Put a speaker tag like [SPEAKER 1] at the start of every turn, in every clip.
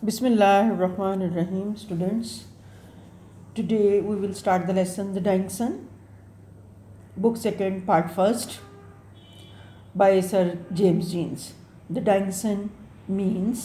[SPEAKER 1] Bismillah ar-Rahman ar-Rahim, students. Today we will start the lesson The Dying Sun, book 2nd, part 1st by Sir James Jeans. The Dying Sun means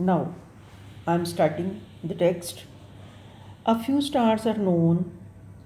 [SPEAKER 1] Now I am starting the text. A few stars are known.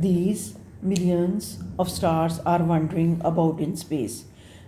[SPEAKER 1] These millions of stars are wandering about in space.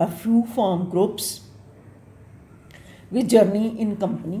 [SPEAKER 1] A few form groups with journey in company.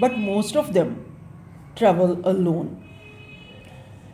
[SPEAKER 1] But most of them travel alone.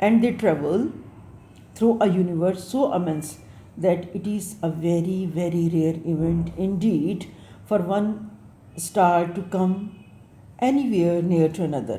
[SPEAKER 1] And they travel through a universe so immense that it is a very, very rare event indeed for one star to come anywhere near to another.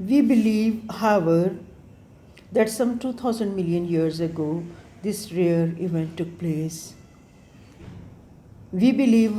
[SPEAKER 1] We believe, however, that some 2,000 million years ago this rare event took place. We believe,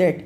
[SPEAKER 1] that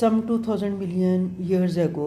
[SPEAKER 1] some 2,000 million years ago,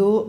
[SPEAKER 1] 2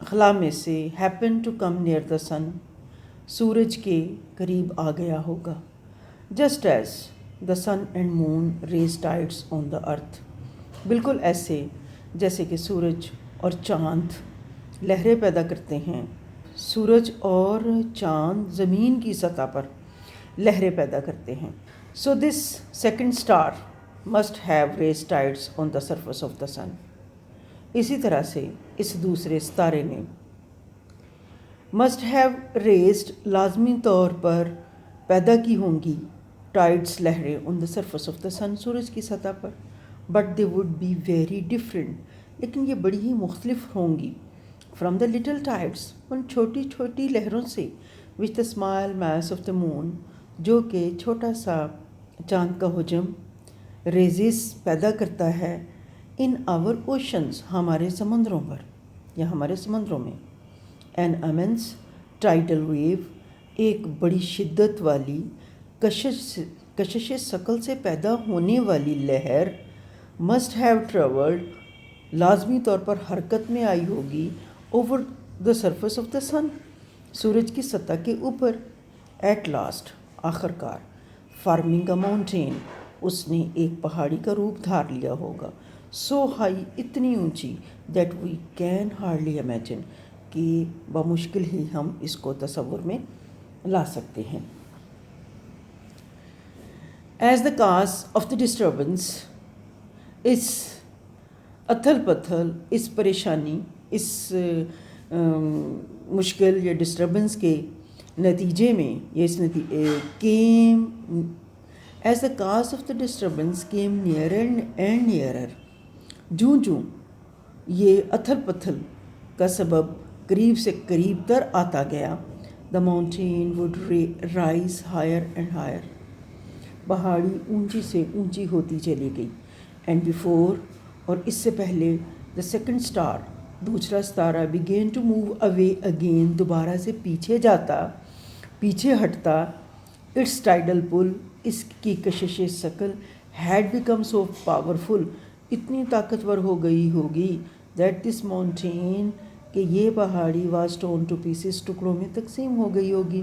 [SPEAKER 1] خلا میں سے happen to come near the sun, سورج کے قریب آ گیا ہوگا. just as the sun and moon raise tides on the earth, بالکل ایسے جیسے کہ سورج اور چاند لہریں پیدا کرتے ہیں. سورج اور چاند زمین کی سطح پر لہریں پیدا کرتے ہیں. so this second star must have raised tides on the surface of the sun. اسی طرح سے اس دوسرے ستارے نے must have raised لازمی طور پر پیدا کی ہوں گی ٹائڈس لہریں on the surface of the sun سورج کی سطح پر. but they would be very different, لیکن یہ بڑی ہی مختلف ہوں گی from the little tides ان چھوٹی چھوٹی لہروں سے which the small mass of the moon جو کہ چھوٹا سا چاند کا حجم raises پیدا کرتا ہے in our oceans ہمارے سمندروں پر یا ہمارے سمندروں میں. an immense tidal wave ایک بڑی شدت والی کشش ثقل سے پیدا ہونے والی لہر must have traveled لازمی طور پر حرکت میں آئی ہوگی over the surface of the sun سورج کی سطح کے اوپر. at last آخر کار forming a mountain اس نے ایک پہاڑی کا روپ دھار لیا ہوگا. so high اتنی اونچی that we can hardly imagine کہ بمشکل ہی ہم اس کو تصور میں لا سکتے ہیں. as the cause of the disturbance اس اتھل پتھل اس پریشانی اس مشکل یا ڈسٹربنس کے نتیجے میں یا اس came as the cause of the disturbance came nearer and nearer جوں جوں یہ اتھل پتھل کا سبب قریب سے قریب تر آتا گیا the mountain would rise higher and higher پہاڑی اونچی سے اونچی ہوتی چلی گئی. and before اور اس سے پہلے the second star دوسرا ستارہ began to move away again دوبارہ سے پیچھے جاتا پیچھے ہٹتا. its tidal pull اس کی کشش ثقل had become so powerful اتنی طاقتور ہو گئی ہوگی that this mountain کہ یہ پہاڑی was torn to pieces ٹکڑوں میں تقسیم ہو گئی ہوگی.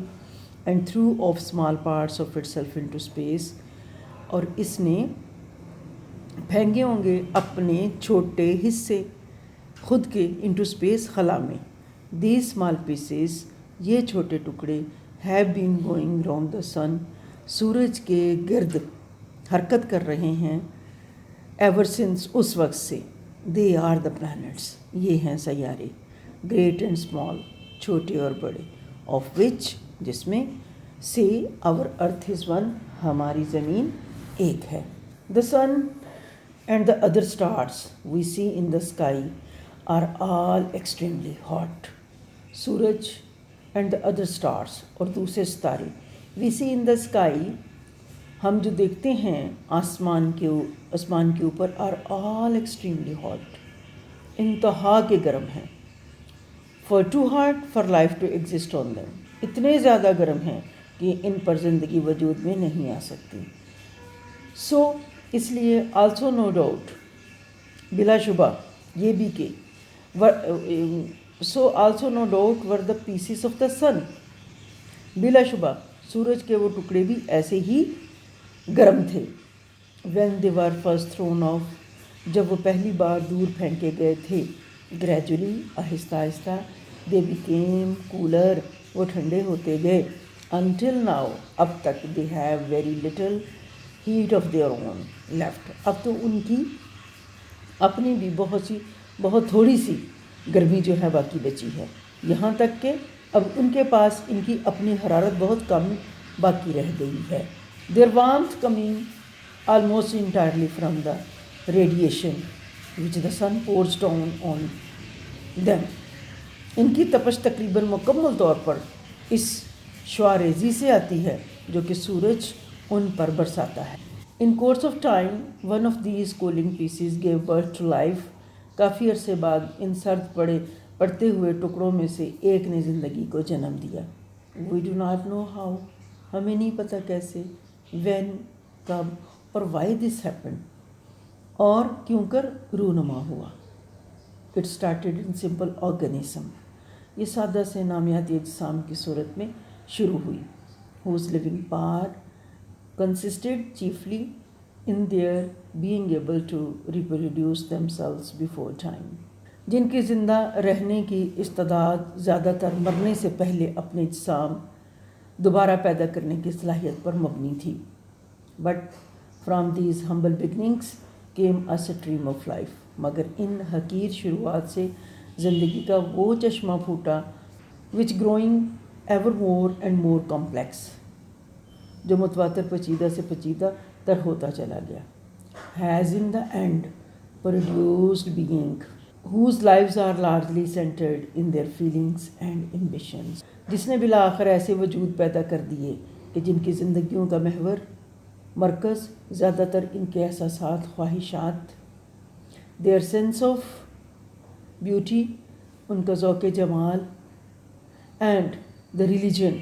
[SPEAKER 1] and threw off small parts of itself into space اور اس نے پھینکے ہوں گے اپنے چھوٹے حصے خود کے into space خلا میں. these small pieces یہ چھوٹے ٹکڑے have been going round the sun سورج کے گرد حرکت کر رہے ہیں ever since اس وقت سے. they are the planets یہ ہیں سیارے great and small چھوٹے اور بڑے of which جس میں say our earth is one ہماری زمین ایک ہے. the sun and the other stars we see in the sky are all extremely hot. سورج and the other stars اور دوسرے ستارے we see in the sky ہم جو دیکھتے ہیں آسمان کے اوپر are all extremely hot انتہا کے گرم ہیں. for too hot for life to exist on them اتنے زیادہ گرم ہیں کہ ان پر زندگی وجود میں نہیں آ سکتی. so اس لیے also no doubt بلا شبہ یہ بھی کہ so also no doubt were the pieces of the sun بلا شبہ سورج کے وہ ٹکڑے بھی ایسے ہی گرم تھے. when they were first thrown off جب وہ پہلی بار دور پھینکے گئے تھے gradually آہستہ آہستہ they became cooler وہ ٹھنڈے ہوتے گئے until now اب تک they have very little heat of their own left اب تو ان کی اپنی بھی بہت تھوڑی سی گرمی جو ہے باقی بچی ہے. یہاں تک کہ اب ان کے پاس ان کی اپنی حرارت بہت کم باقی رہ گئی ہے. their warmth coming almost entirely from the radiation which the sun pours down on them ان کی تپش تقریباً مکمل طور پر اس شعاع ریزی سے آتی ہے جو کہ سورج ان پر برساتا ہے. in course of time one of these cooling pieces gave birth to life کافی عرصے بعد ان سرد پڑتے ہوئے ٹکڑوں میں سے ایک نے زندگی کو جنم دیا. we do not know how ہمیں نہیں پتہ کیسے when کب اور why this happened اور کیوں کر رونما ہوا. It started in simple organism. یہ سادہ سے نامیاتی اجسام کی صورت میں شروع ہوئی. whose living part consisted chiefly in their being able to reproduce themselves before time. جن کی زندہ رہنے کی استعداد زیادہ تر مرنے سے پہلے اپنے اجسام دوبارہ پیدا کرنے کی صلاحیت پر مبنی تھی. But from these humble beginnings came a stream of life. مگر ان حقیر شروعات سے زندگی کا وہ چشمہ پھوٹا which growing ever more and more complex, جو متواتر پیچیدہ سے پیچیدہ تر ہوتا چلا گیا. has in the end produced being whose lives are largely centered in their feelings and ambitions. جس نے بالآخر ایسے وجود پیدا کر دیے کہ جن کی زندگیوں کا محور مرکز زیادہ تر ان کے احساسات، خواہشات، their sense of beauty، ان کا ذوق جمال، and the religion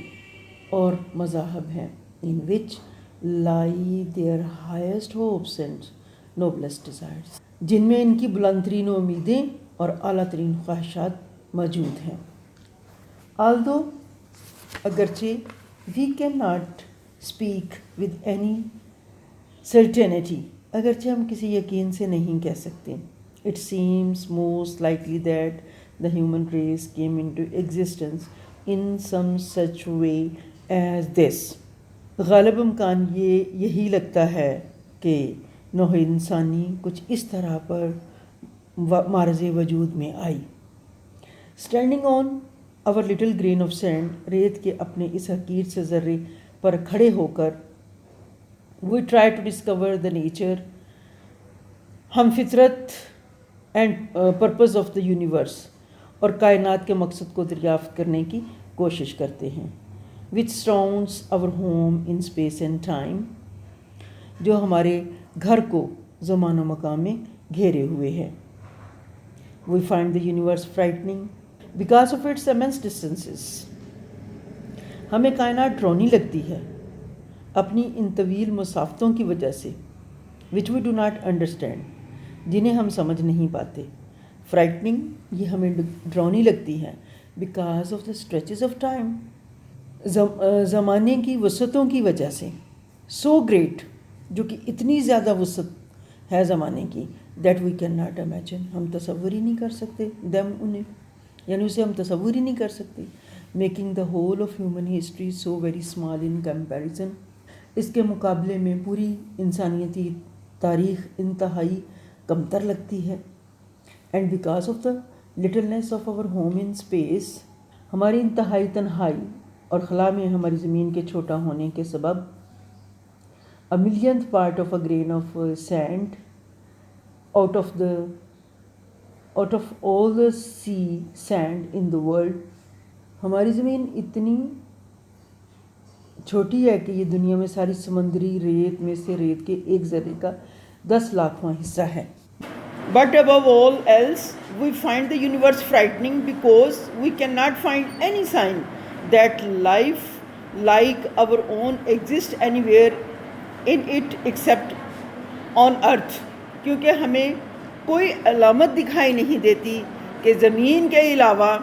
[SPEAKER 1] اور مذاہب ہیں in which lie their highest hopes and noblest desires، جن میں ان کی بلند ترین امیدیں اور اعلیٰ ترین خواہشات موجود ہیں. although اگرچہ we cannot speak with any certainty، اگرچہ ہم کسی یقین سے نہیں کہہ سکتے. it seems most likely that the human race came into existence in some such way as this. غالب امکان یہی لگتا ہے کہ نوع انسانی کچھ اس طرح پر معرض وجود میں آئی. Standing on our little grain of sand، ریت کے اپنے اس حقیر سے ذرے پر کھڑے ہو کر we try to discover the nature، ہم فطرت and purpose of the universe, اور کائنات کے مقصد کو دریافت کرنے کی کوشش کرتے ہیں. which surrounds our home in space and time، جو ہمارے گھر کو زمان و مکان میں گھیرے ہوئے ہے. we find the universe frightening because of its immense distances، ہمیں کائنات ڈرونی لگتی ہے اپنی ان طویل مسافتوں کی وجہ سے. which we do not understand، جنہیں ہم سمجھ نہیں پاتے. frightening، یہ ہمیں ڈرونی لگتی ہے because of the stretches of time، زمانے کی وسعتوں کی وجہ سے. so great، جو کہ اتنی زیادہ وسعت ہے زمانے کی that we cannot imagine، ہم تصور ہی نہیں کر سکتے them، انہیں، یعنی اسے ہم تصور ہی نہیں کر سکتے. making the whole of human history so very small in comparison، اس کے مقابلے میں پوری انسانیتی تاریخ انتہائی کمتر لگتی ہے. and because of the littleness of our home in space، ہماری انتہائی تنہائی اور خلا میں ہماری زمین کے چھوٹا ہونے کے سبب a millionth part of a grain of sand out of all the sea sand in the world، ہماری زمین اتنی چھوٹی ہے کہ یہ دنیا میں ساری سمندری ریت میں سے ریت کے ایک ذرے کا 10 لاکھواں حصہ ہے. But above all else, we find the universe frightening because we cannot find any sign that life like our own exists anywhere in it except on earth، کیونکہ ہمیں کوئی علامت دکھائی نہیں دیتی کہ زمین کے علاوہ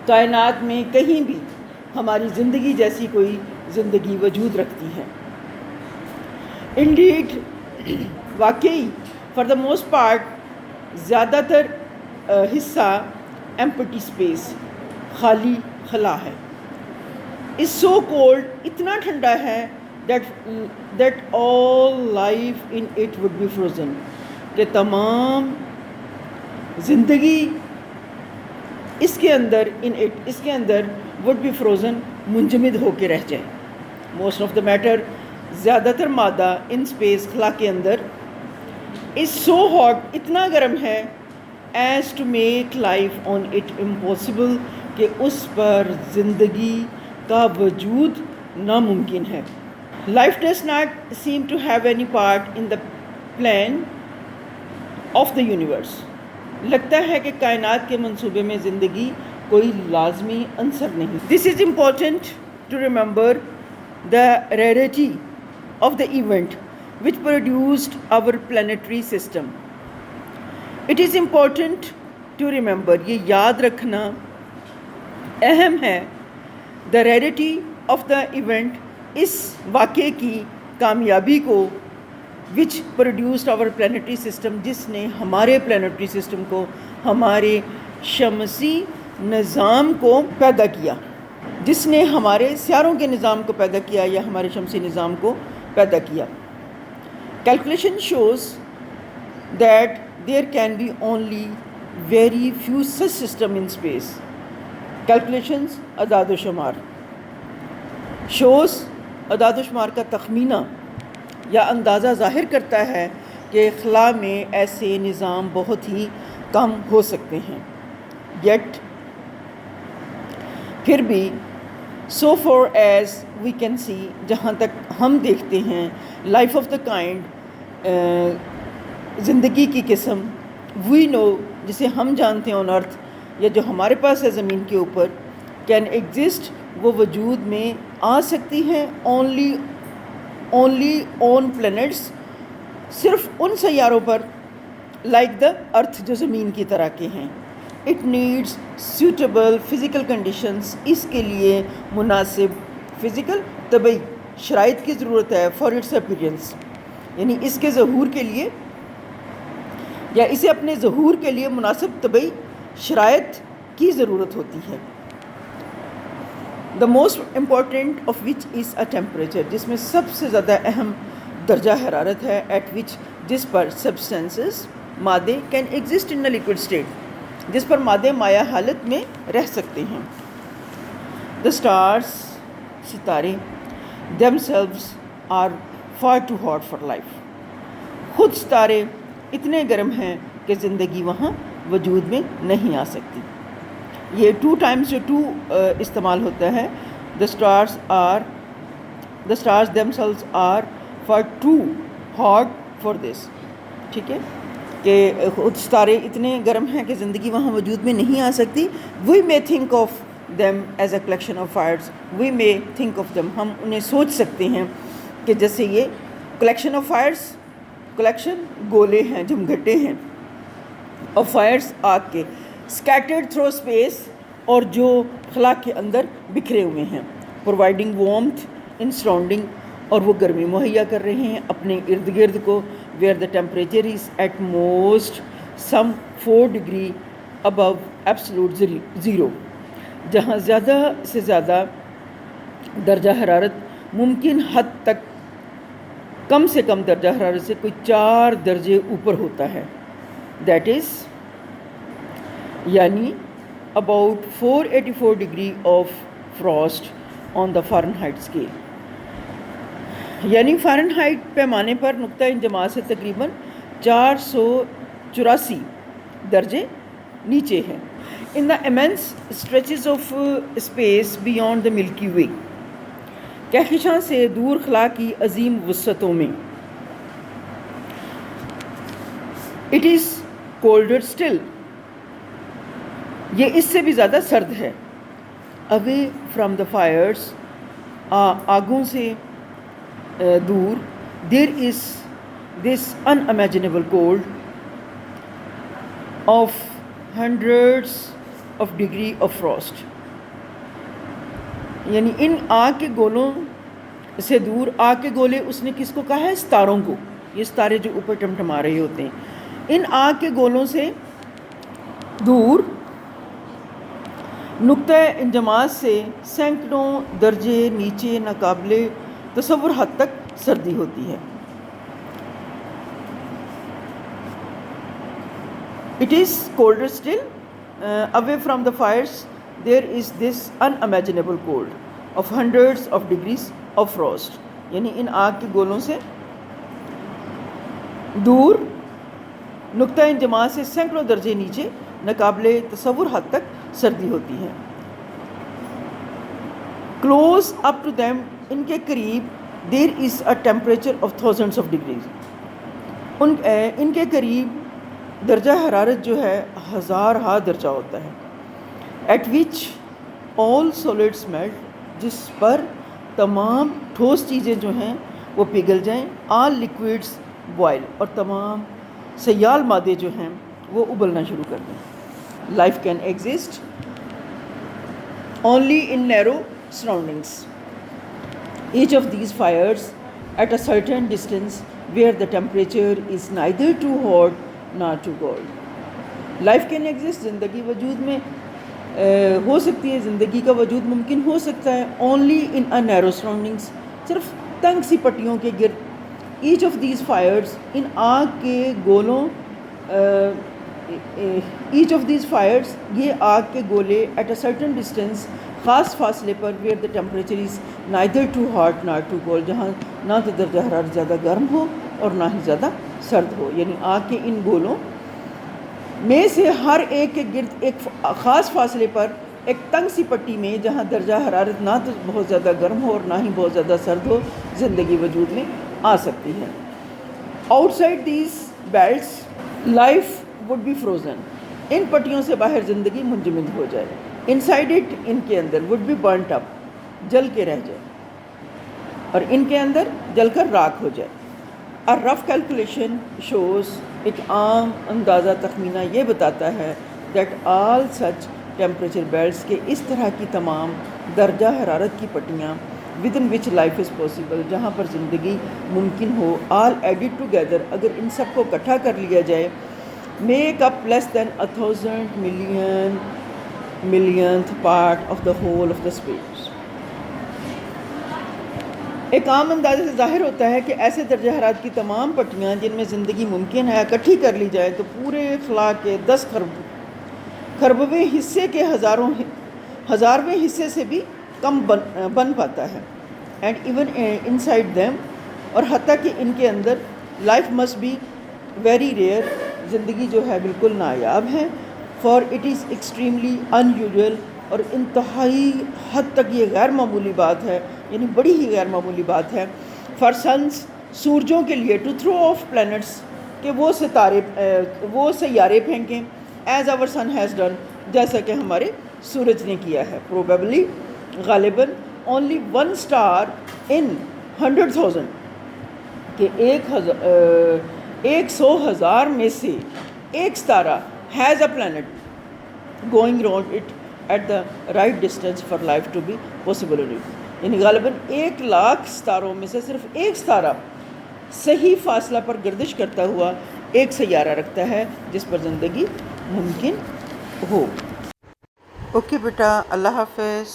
[SPEAKER 1] کائنات میں کہیں بھی ہماری زندگی جیسی کوئی زندگی وجود رکھتی ہے. Indeed، واقعی for the most part زیادہ تر حصہ empty space، خالی خلا ہے. is so cold، اتنا ٹھنڈا ہے that all life in it would be frozen، کہ تمام زندگی اس کے اندر اس کے اندر would be frozen، منجمد ہو کے رہ جائے. most of the matter، زیادہ تر مادہ in space، خلا کے اندر is so hot، اتنا گرم ہے as to make life on it impossible، کہ اس پر زندگی کا وجود ناممکن ہے. life does not seem to have any part in the plan of the universe، لگتا ہے کہ کائنات کے منصوبے میں زندگی کوئی لازمی عنصر نہیں. this is important to remember the rarity of the event which produced our planetary system. It is important to remember, یہ یاد رکھنا اہم ہے، the reality of the event, اس واقعے کی کامیابی کو، which produced our planetary system, جس نے ہمارے پلانیٹری سسٹم کو، ہمارے شمسی نظام کو پیدا کیا، جس نے ہمارے سیاروں کے نظام کو پیدا کیا یا ہمارے شمسی نظام کو پیدا کیا. Calculation shows that there can be only very few such system in space. Calculations, اعداد و شمار، شوز، اعداد و شمار کا تخمینہ یا اندازہ ظاہر کرتا ہے کہ خلا میں ایسے نظام بہت ہی کم ہو سکتے ہیں. یٹ پھر بھی so far as we can see, جہاں تک ہم دیکھتے ہیں، لائف آف دا کائنڈ، زندگی کی قسم، وی نو، جسے ہم جانتے ہیں آن ارتھ، یا جو ہمارے پاس ہے زمین کے اوپر، کین ایگزسٹ، وہ وجود میں آ سکتی ہے، اونلی آن پلینٹس، صرف ان سیاروں پر، لائک دا ارتھ، جو زمین کی طرح کے ہیں. It needs suitable physical conditions, اس کے لیے مناسب فزیکل طبعی شرائط کی ضرورت ہے. فار اٹس اپیرنس، یعنی اس کے ظہور کے لیے، یا اسے اپنے ظہور کے لیے مناسب طبعی شرائط کی ضرورت ہوتی ہے. The most important of which is a temperature, جس میں سب سے زیادہ اہم درجہ حرارت ہے، ایٹ وچ، جس پر سبسٹینسز، مادے، can exist in a liquid state, جس پر مادے مائع حالت میں رہ سکتے ہیں. دا اسٹارس، ستارے، themselves are far too hot for life, خود ستارے اتنے گرم ہیں کہ زندگی وہاں وجود میں نہیں آ سکتی. یہ 2 ٹائمز جو 2 استعمال ہوتا ہے، the stars themselves are far too hot for this, ٹھیک ہے، کہ خود ستارے اتنے گرم ہیں کہ زندگی وہاں وجود میں نہیں آ سکتی. We may think of them as a collection of fires, we may think of them, ہم انہیں سوچ سکتے ہیں کہ جیسے یہ کلیکشن آف فائرز، کلیکشن گولے ہیں، جمگھٹے ہیں، آف فائرز، آگ کے، اسکیٹرڈ تھرو اسپیس، اور جو خلا کے اندر بکھرے ہوئے ہیں، پرووائڈنگ وارمتھ ان سراؤنڈنگ، اور وہ گرمی مہیا کر رہے ہیں اپنے ارد گرد کو، where the temperature is at most some 4 degree above absolute zero, جہاں زیادہ سے زیادہ درجہ حرارت ممکن حد تک کم سے کم درجہ حرارت سے کوئی 4 درجے اوپر ہوتا ہے. دیٹ از یعنی about 484 degree of frost on the Fahrenheit scale, یعنی فارنہائٹ پیمانے پر نقطہ انجماع سے تقریباً 484 درجے نیچے ہے. In the immense stretches of space beyond the Milky Way, کہکشاں سے دور خلا کی عظیم وسعتوں میں، اٹ از کولڈر اسٹل، یہ اس سے بھی زیادہ سرد ہے. اوے فرام دا فائرس، آگوں سے دور، there is this unimaginable cold of hundreds of degree of frost, یعنی ان آگ کے گولوں سے دور، آگ کے گولے اس نے کس کو کہا ہے؟ ستاروں کو، یہ ستارے جو اوپر ٹمٹما رہے ہوتے ہیں، ان آگ کے گولوں سے دور نقطہ انجماع سے سینکڑوں درجے نیچے ناقابل تصور حد تک سردی ہوتی ہے. It is colder still. Away from the fires, there is this unimaginable cold of hundreds of degrees of frost. یعنی ان آگ کے گولوں سے دور نقطہ انجماع سے سینکڑوں درجے نیچے ناقابل تصور حد تک سردی ہوتی ہے. Close up to them، ان کے قریب، there is a temperature of thousands of degrees، ان کے قریب درجہ حرارت جو ہے 1000 درجہ ہوتا ہے. At which all solids melt، جس پر تمام ٹھوس چیزیں جو ہیں وہ پگھل جائیں. all liquids boil، اور تمام سیال مادے جو ہیں وہ ابلنا شروع کر دیں. Life can exist only in narrow surroundings. Each of these fires at a certain distance where the temperature is neither too hot nor too cold. Life can exist, زندگی وجود میں ہو سکتی ہے، زندگی کا وجود ممکن ہو سکتا ہے only in a narrow surroundings، صرف تنگ سی پٹیوں کے گرد. ایچ آف دیز فائرز، ان آگ کے گولوں، ایچ آف دیز فائرز، یہ آگ کے گولے ایٹ اے سرٹن ڈسٹینس، خاص فاصلے پر، where the temperature is neither too hot nor too cold, جہاں نہ تو درجہ حرارت زیادہ گرم ہو اور نہ ہی زیادہ سرد ہو. یعنی آگ کے ان گولوں میں سے ہر ایک کے گرد ایک خاص فاصلے پر ایک تنگ سی پٹی میں، جہاں درجہ حرارت نہ تو بہت زیادہ گرم ہو اور نہ ہی بہت زیادہ سرد ہو، زندگی وجود میں آ سکتی ہے. Outside these belts life would be frozen, ان پٹیوں سے باہر زندگی منجمد ہو جائے. ان سائڈ اٹ، ان کے اندر، وڈ بی برنٹ اپ، جل کے رہ جائے، اور ان کے اندر جل کر راکھ ہو جائے. A rough calculation shows، ایک عام اندازہ تخمینہ یہ بتاتا ہے that all such temperature belts، کہ اس طرح کی تمام درجہ حرارت کی پٹیاں within which life is possible، جہاں پر زندگی ممکن ہو، all added together، اگر ان سب کو اکٹھا کر لیا جائے، make up less than 1,000 millionth part of the whole of the space. ایک عام اندازے سے ظاہر ہوتا ہے کہ ایسے درجہ حرارت کی تمام پٹیاں جن میں زندگی ممکن ہے اکٹھی کر لی جائے تو پورے خلا کے 10 خربویں حصے کے ہزارویں حصے سے بھی کم بن پاتا ہے. And even inside them, اور حتیٰ کہ ان کے اندر، life must be very rare, زندگی جو ہے بالکل نایاب ہے. For it is extremely unusual, اور انتہائی حد تک یہ غیر معمولی بات ہے، یعنی بڑی ہی غیر معمولی بات ہے. فار سنس، سورجوں کے لیے، ٹو تھرو آف پلانٹس، کہ وہ سیارے پھینکیں، as our sun has done, جیسا کہ ہمارے سورج نے کیا ہے. پروبیبلی، غالباً، اونلی ون اسٹار ان 100,000، کہ 100,000 میں سے ایک ستارہ has a planet going round it at the right distance for life to be possible in it. یعنی غالباً 1,00,000 ستاروں میں سے صرف ایک ستارہ صحیح فاصلہ پر گردش کرتا ہوا ایک سیارہ رکھتا ہے جس پر زندگی ممکن ہو. اوکے بیٹا، اللہ حافظ.